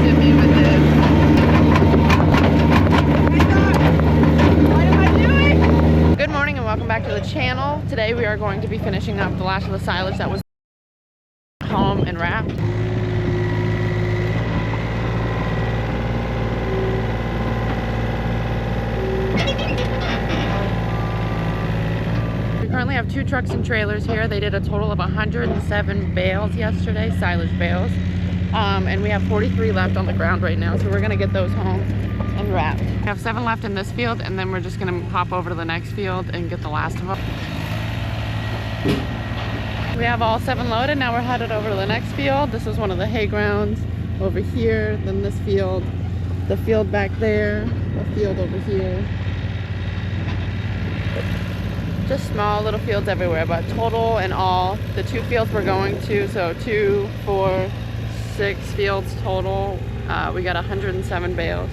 distracted me with this. What am I doing? Good morning and welcome back to the channel. Today we are going to be finishing up the last of the silage that was home and wrapped. We currently have 2 trucks and trailers here. They did a total of 107 bales yesterday, silage bales. And we have 43 left on the ground right now, so we're gonna get those home and wrapped. We have 7 left in this field, and then we're just gonna hop over to the next field and get the last of them. We have all 7 loaded. Now we're headed over to the next field. This is one of the hay grounds over here, then this field, the field back there, the field over here. Just small little fields everywhere, but total and all, the 2 fields we're going to, so 2, 4, 6 fields total, we got 107 bales.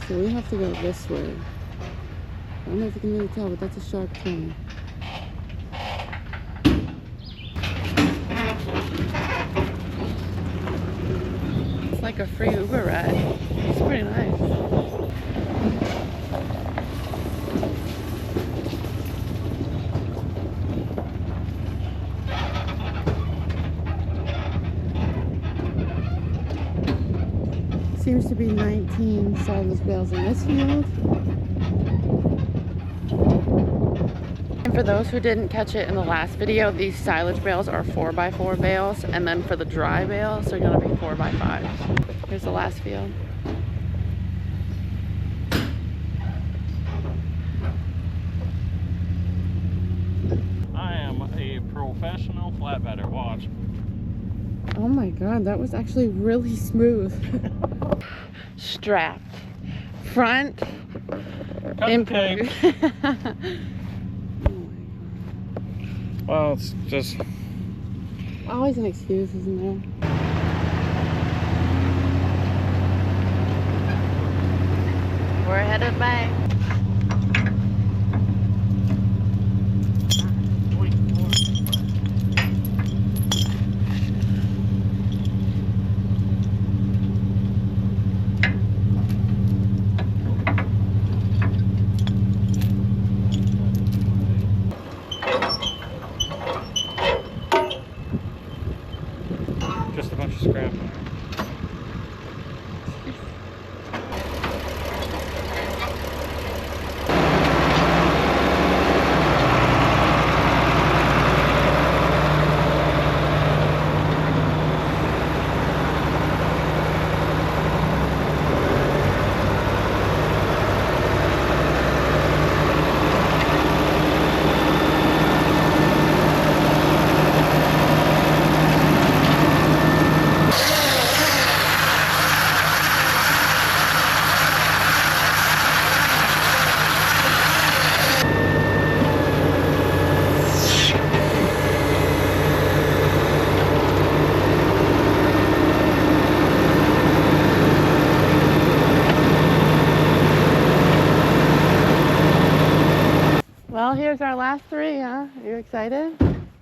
So we have to go this way. I don't know if you can really tell, but that's a sharp turn. It's like a free Uber ride. It's pretty nice. Seems to be 19 silage bales in this field. And for those who didn't catch it in the last video, these silage bales are 4x4 bales, and then for the dry bales, they're gonna be 4x5s. Here's the last field. I am a professional flatbedder. Watch. Oh my god, that was actually really smooth. Strapped. Front. Tape. Well, it's just Always an excuse, isn't there? We're headed back. just a bunch of scrap. Well, here's our last 3, huh? Are you excited?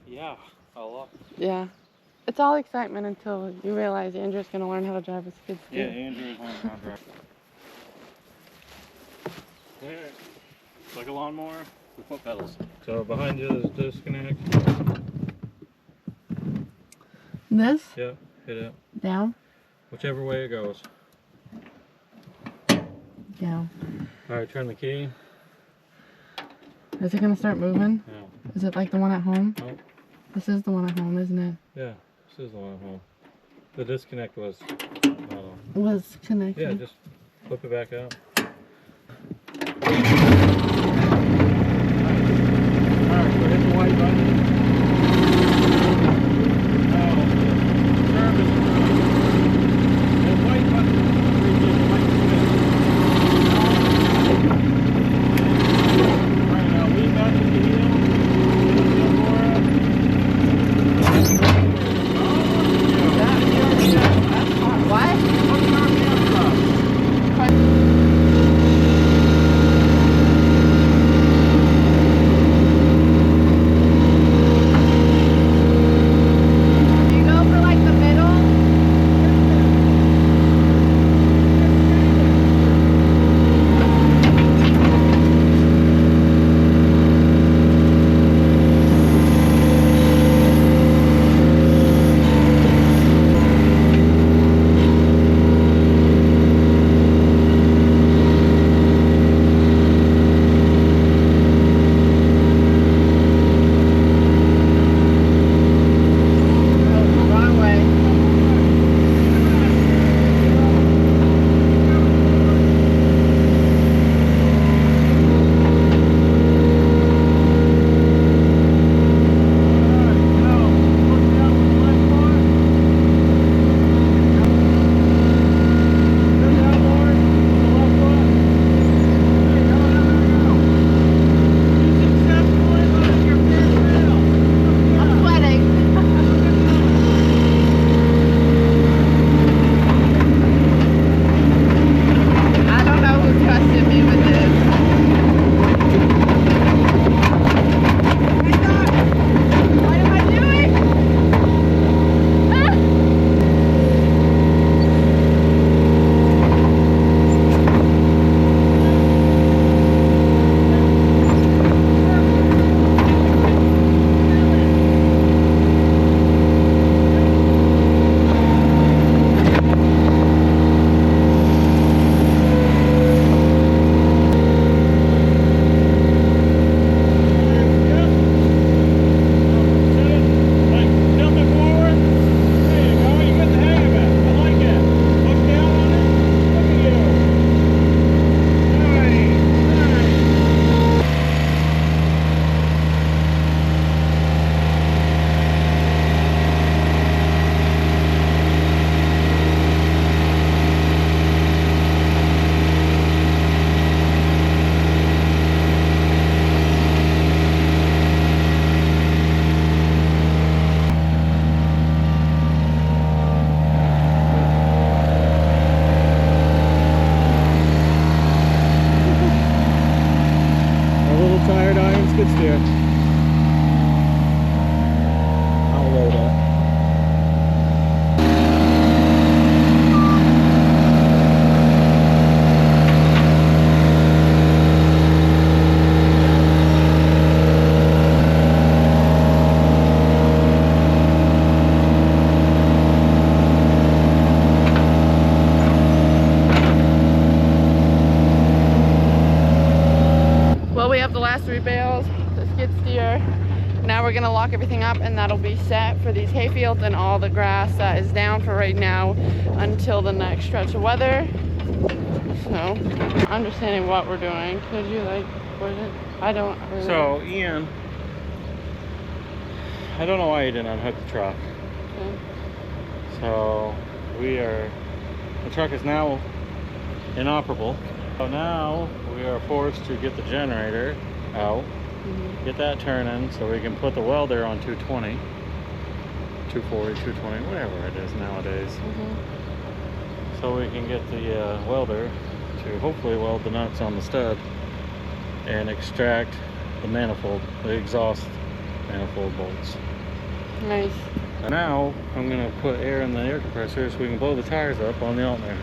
Yeah, a lot. Yeah. It's all excitement until you realize Andrew's going to learn how to drive a skid steer. Yeah, Andrew is on contract. There. It's like a lawnmower with foot pedals. So behind you is disconnect. This? Yeah, hit it. Down? Whichever way it goes. Down. Alright, turn the key. Is it going to start moving? Yeah. Is it like the one at home? Nope. This is the one at home, isn't it? Yeah, this is the one at home. The disconnect was Was connected. yeah, just flip it back out. Alright, so hit the white button. What? we're gonna lock everything up, and that'll be set for these hay fields and all the grass that is down for right now until the next stretch of weather. So, understanding what we're doing, could you like put it? I don't really. So Ian, I don't know why you didn't unhook the truck. Okay. So the truck is now inoperable. So now we are forced to get the generator out, get that turning so we can put the welder on 220, 240, 220, whatever it is nowadays. So we can get the welder to hopefully weld the nuts on the stud and extract the manifold, the exhaust manifold bolts. Nice. And now I'm going to put air in the air compressor so we can blow the tires up on the alternator.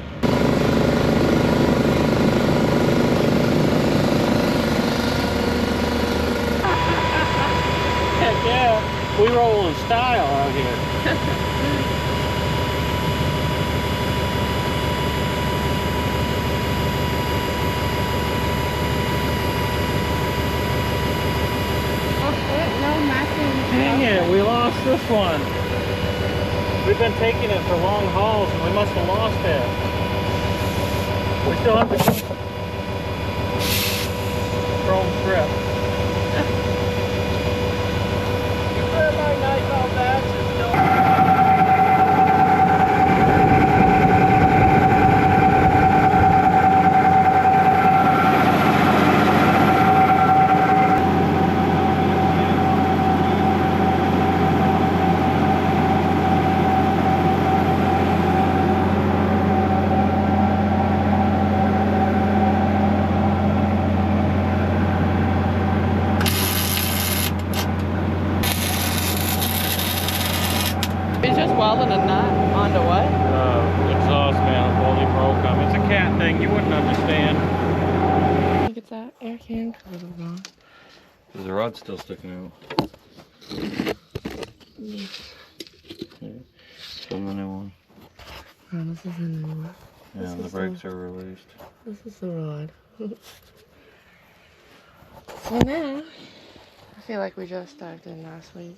Heck yeah, we roll in style out here. Dang it, we lost this one. We've been taking it for long hauls and we must have lost it. We still have the chrome strip. You grab my knife out back and still. It's just welding a nut onto what? Exhaust manifold, he broke them. It's a cat thing, you wouldn't understand. Look at that air can. There's a rod still sticking out. Okay. So the new one. Oh, this is a new one. Yeah, the brakes are released. This is the rod. So now, I feel like we just dived in last week.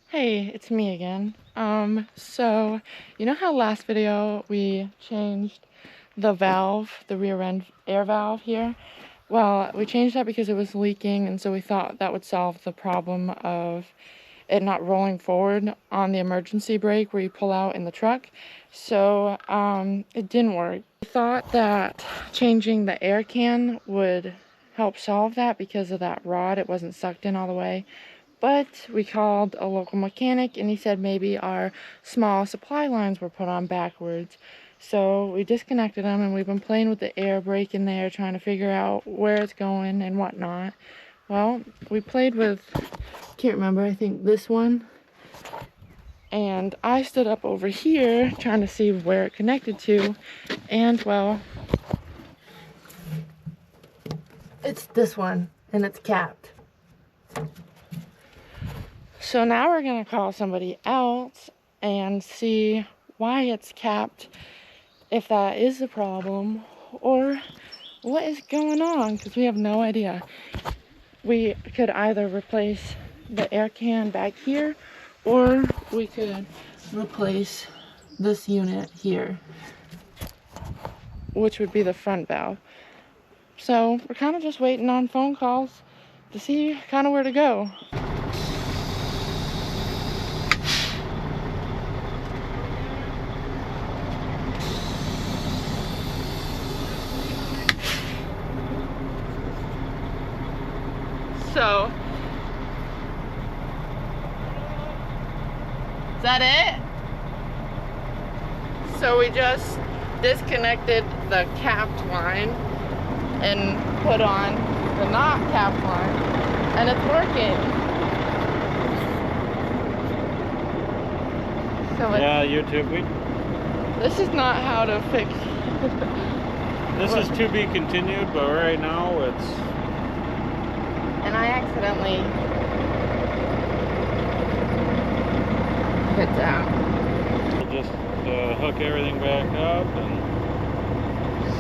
Hey, it's me again. So, you know how last video we changed the valve, the rear end air valve here? Well, we changed that because it was leaking, and so we thought that would solve the problem of it not rolling forward on the emergency brake where you pull out in the truck. So, it didn't work. We thought that changing the air can would help solve that because of that rod. It wasn't sucked in all the way. But we called a local mechanic and he said maybe our small supply lines were put on backwards. So we disconnected them and we've been playing with the air brake in there, trying to figure out where it's going and whatnot. Well, we played with, can't remember, I think this one. And I stood up over here trying to see where it connected to. And well, it's this one and it's capped. So now we're going to call somebody else and see why it's capped, if that is the problem, or what is going on, because we have no idea. We could either replace the air can back here, or we could replace this unit here, which would be the front valve. So we're kind of just waiting on phone calls to see kind of where to go. So, is that it? So we just disconnected the capped line and put on the not capped line, and it's working. So Yeah, YouTube, this is not how to fix. this is to be continued, but right now it's... And I accidentally hit down. We'll just hook everything back up and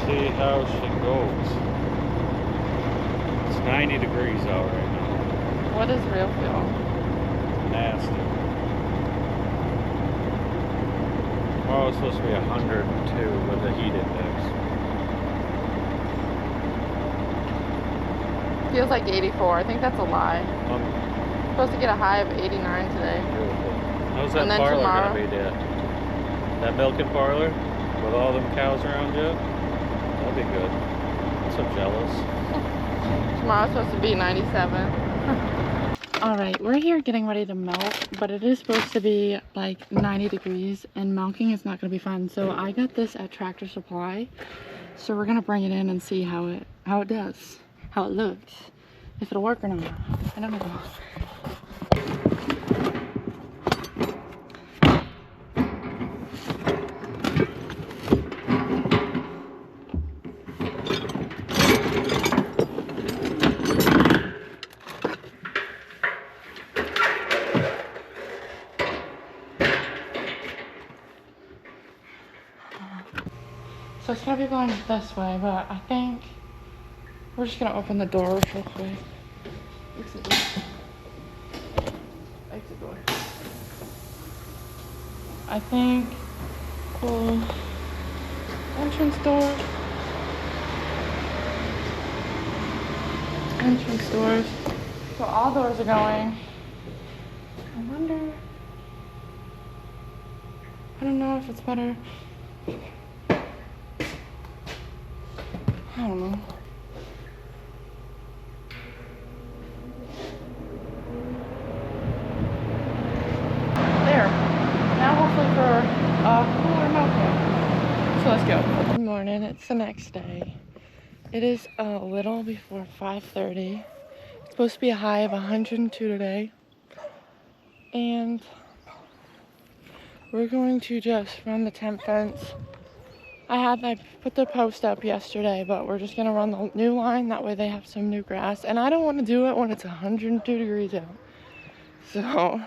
see how she goes. It's 90 degrees out right now. What is real fuel? Nasty. Oh, it's supposed to be 102 with the heat index. Feels like 84. I think that's a lie. Supposed to get a high of 89 today. Beautiful. How's that And then parlor tomorrow- gonna be, Dad? That milking parlor with all them cows around you? That'd be good. I'm so jealous. Tomorrow's supposed to be 97. Alright, we're here getting ready to milk, but it is supposed to be like 90 degrees and milking is not going to be fun. So I got this at Tractor Supply. So we're going to bring it in and see how it does, how it looks, if it'll work or not. I don't know. So it's gonna be going this way, but I think we're just gonna open the door real quick. Exit door. I think we'll entrance door. Entrance doors. So all doors are going. I wonder. I don't know if it's better. I don't know. There. Now hopefully for cooler milking. So let's go. Good morning. It's the next day. It is a little before 5:30. It's supposed to be a high of 102 today. And we're going to just run the temp fence. I put the post up yesterday, but we're just gonna run the new line. That way they have some new grass. And I don't want to do it when it's 102 degrees out. So,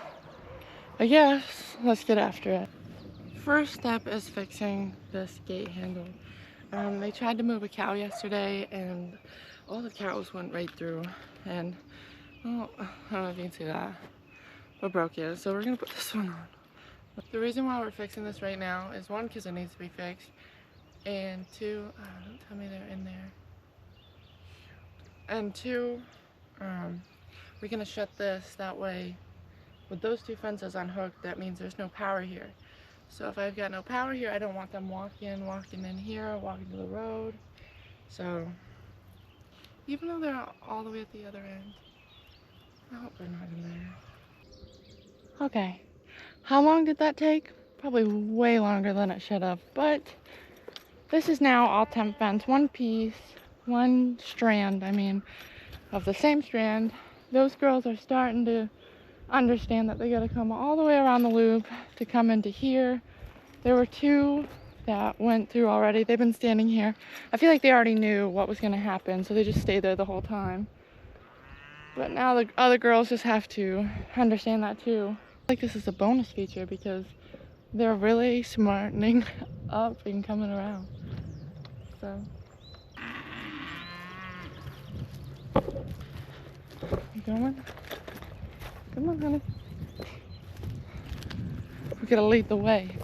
I guess, let's get after it. First step is fixing this gate handle. They tried to move a cow yesterday and all the cows went right through. And, well, I don't know if you can see that, but broke it. So we're gonna put this one on. The reason why we're fixing this right now is one, because it needs to be fixed. And two, don't tell me they're in there. And two, we're gonna shut this, that way with those two fences unhooked, that means there's no power here. So if I've got no power here, I don't want them walking in here, walking to the road. So even though they're all the way at the other end, I hope they're not in there. Okay, how long did that take? Probably way longer than it should have, but this is now all temp fence, one piece, one strand, of the same strand. Those girls are starting to understand that they gotta come all the way around the loop to come into here. There were two that went through already. They've been standing here. I feel like they already knew what was gonna happen, so they just stayed there the whole time. But now the other girls just have to understand that too. I feel like this is a bonus feature because they're really smartening up and coming around. So, you going? Come on, honey. We gotta lead the way.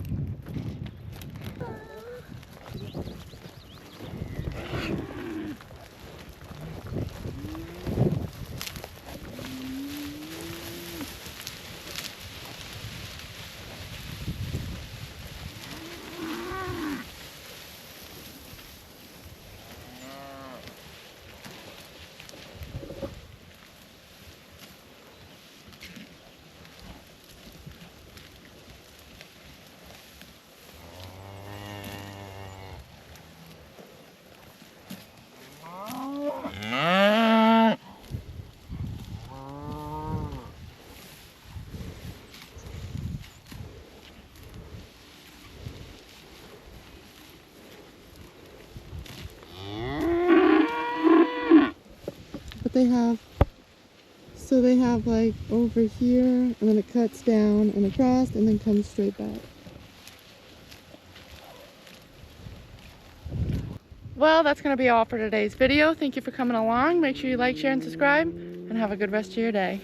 They have like over here, and then it cuts down and across and then comes straight back. Well, that's going to be all for today's video. Thank you for coming along. Make sure you like, share, and subscribe, and have a good rest of your day.